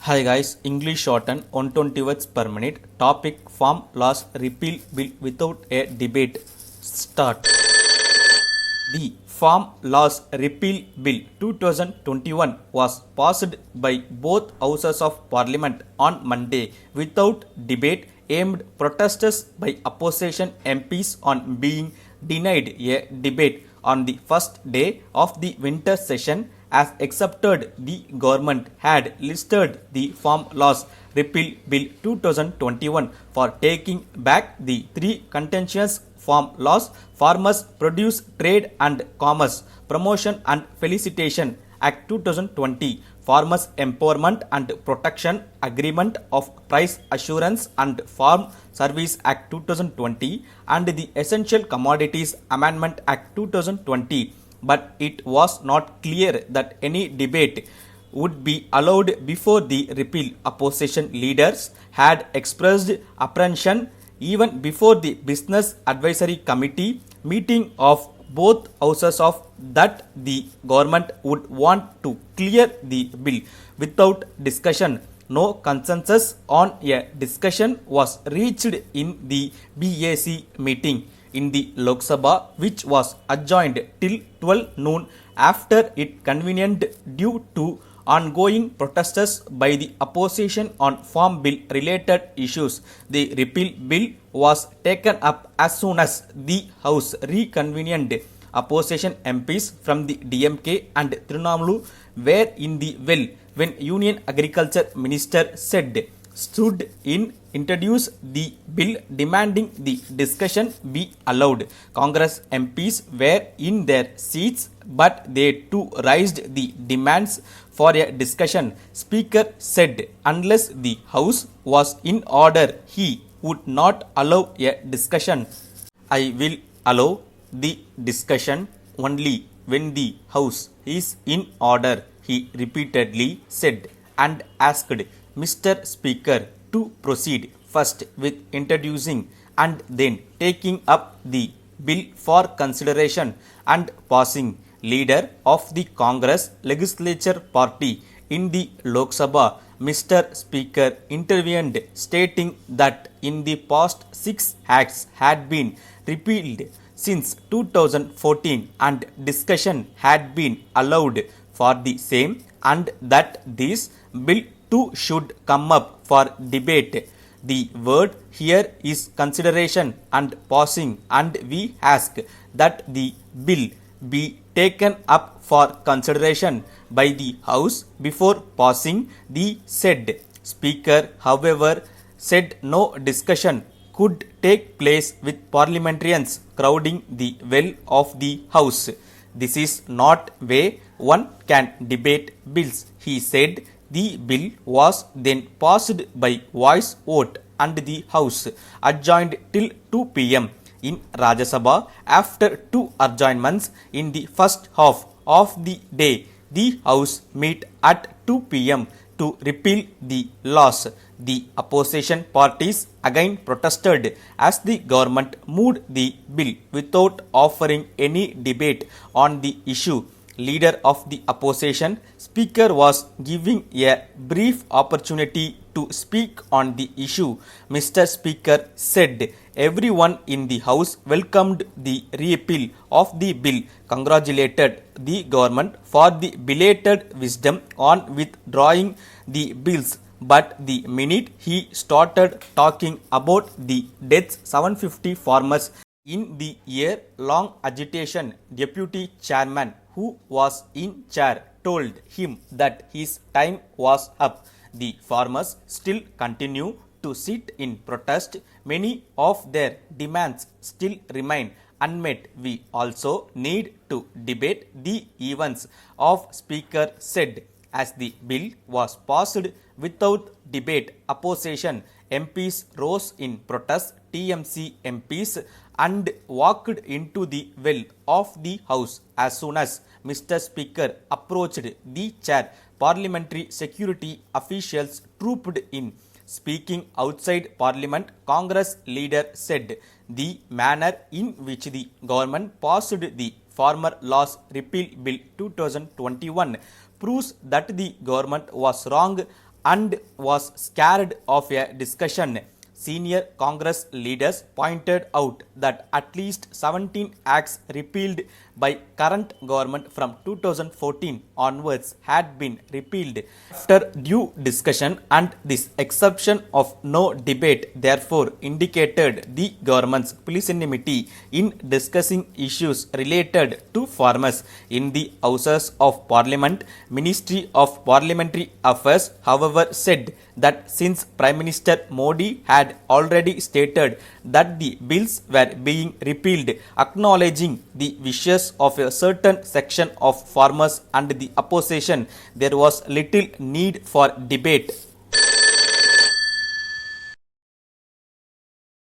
Hi guys, English shorten 120 words per minute. Topic Farm Laws Repeal Bill without a debate. Start. The Farm Laws Repeal Bill 2021 was passed by both houses of parliament on Monday without debate, aimed protesters by opposition MPs on being denied a debate on the first day of the winter session. As accepted, the government had listed the Farm Laws Repeal Bill 2021 for taking back the three contentious farm laws: Farmers Produce Trade and Commerce Promotion and Felicitation Act 2020, Farmers Empowerment and Protection Agreement of Price Assurance and Farm Service Act 2020, and the Essential Commodities Amendment Act 2020. But it was not clear that any debate would be allowed before the repeal. Opposition leaders had expressed apprehension even before the Business Advisory Committee meeting of both houses of that the government would want to clear the bill without discussion. No consensus on a discussion was reached in the BAC meeting in the Lok Sabha, which was adjourned till 12 noon after it convened due to ongoing protests by the opposition on farm bill related issues. The repeal bill was taken up as soon as the House reconvened. Opposition MPs from the DMK and Trinamool were in the well when Union Agriculture Minister said stood in introduce the bill demanding the discussion be allowed. Congress MPs were in their seats, but they too raised the demands for a discussion. Speaker said unless the House was in order, he would not allow a discussion. I will allow the discussion only when the House is in order, he repeatedly said, and asked Mr. Speaker to proceed first with introducing and then taking up the bill for consideration and passing. Leader of the Congress Legislature Party in the Lok Sabha, Mr. Speaker, intervened, stating that in the past 6 acts had been repealed since 2014 and discussion had been allowed for the same, and that this bill too should come up for debate. The word here is consideration and passing, and we ask that the bill be taken up for consideration by the House before passing. The said Speaker, however, said no discussion could take place with parliamentarians crowding the well of the House. This is not way one can debate bills, he said. The bill was then passed by voice vote and the House adjourned till 2 p.m. in Rajya Sabha. After two adjournments in the first half of the day, the House met at 2 p.m. to repeal the laws. The opposition parties again protested as the government moved the bill without offering any debate on the issue. Leader of the opposition, Speaker, was giving a brief opportunity to speak on the issue. Mr. Speaker said everyone in the House welcomed the repeal of the bill, congratulated the government for the belated wisdom on withdrawing the bills. But the minute he started talking about the deaths 750 farmers in the year-long agitation, Deputy Chairman who was in chair told him that his time was up. The farmers still continue to sit in protest. Many of their demands still remain unmet. We also need to debate the events of, Speaker said. As the bill was passed without debate, opposition MPs rose in protest. TMC MPs and walked into the well of the House as soon as Mr. Speaker approached the chair. Parliamentary security officials trooped in. Speaking outside Parliament, Congress leader said the manner in which the government passed the Farmer Laws Repeal Bill 2021 proves that the government was wrong and was scared of a discussion. Senior Congress leaders pointed out that at least 17 acts repealed by current government from 2014 onwards had been repealed after due discussion, and this exception of no debate therefore indicated the government's pusillanimity in discussing issues related to farmers in the Houses of Parliament. Ministry of Parliamentary Affairs, however, said that since Prime Minister Modi had already stated that the bills were being repealed, acknowledging the wishes of a certain section of farmers and the opposition, there was little need for debate.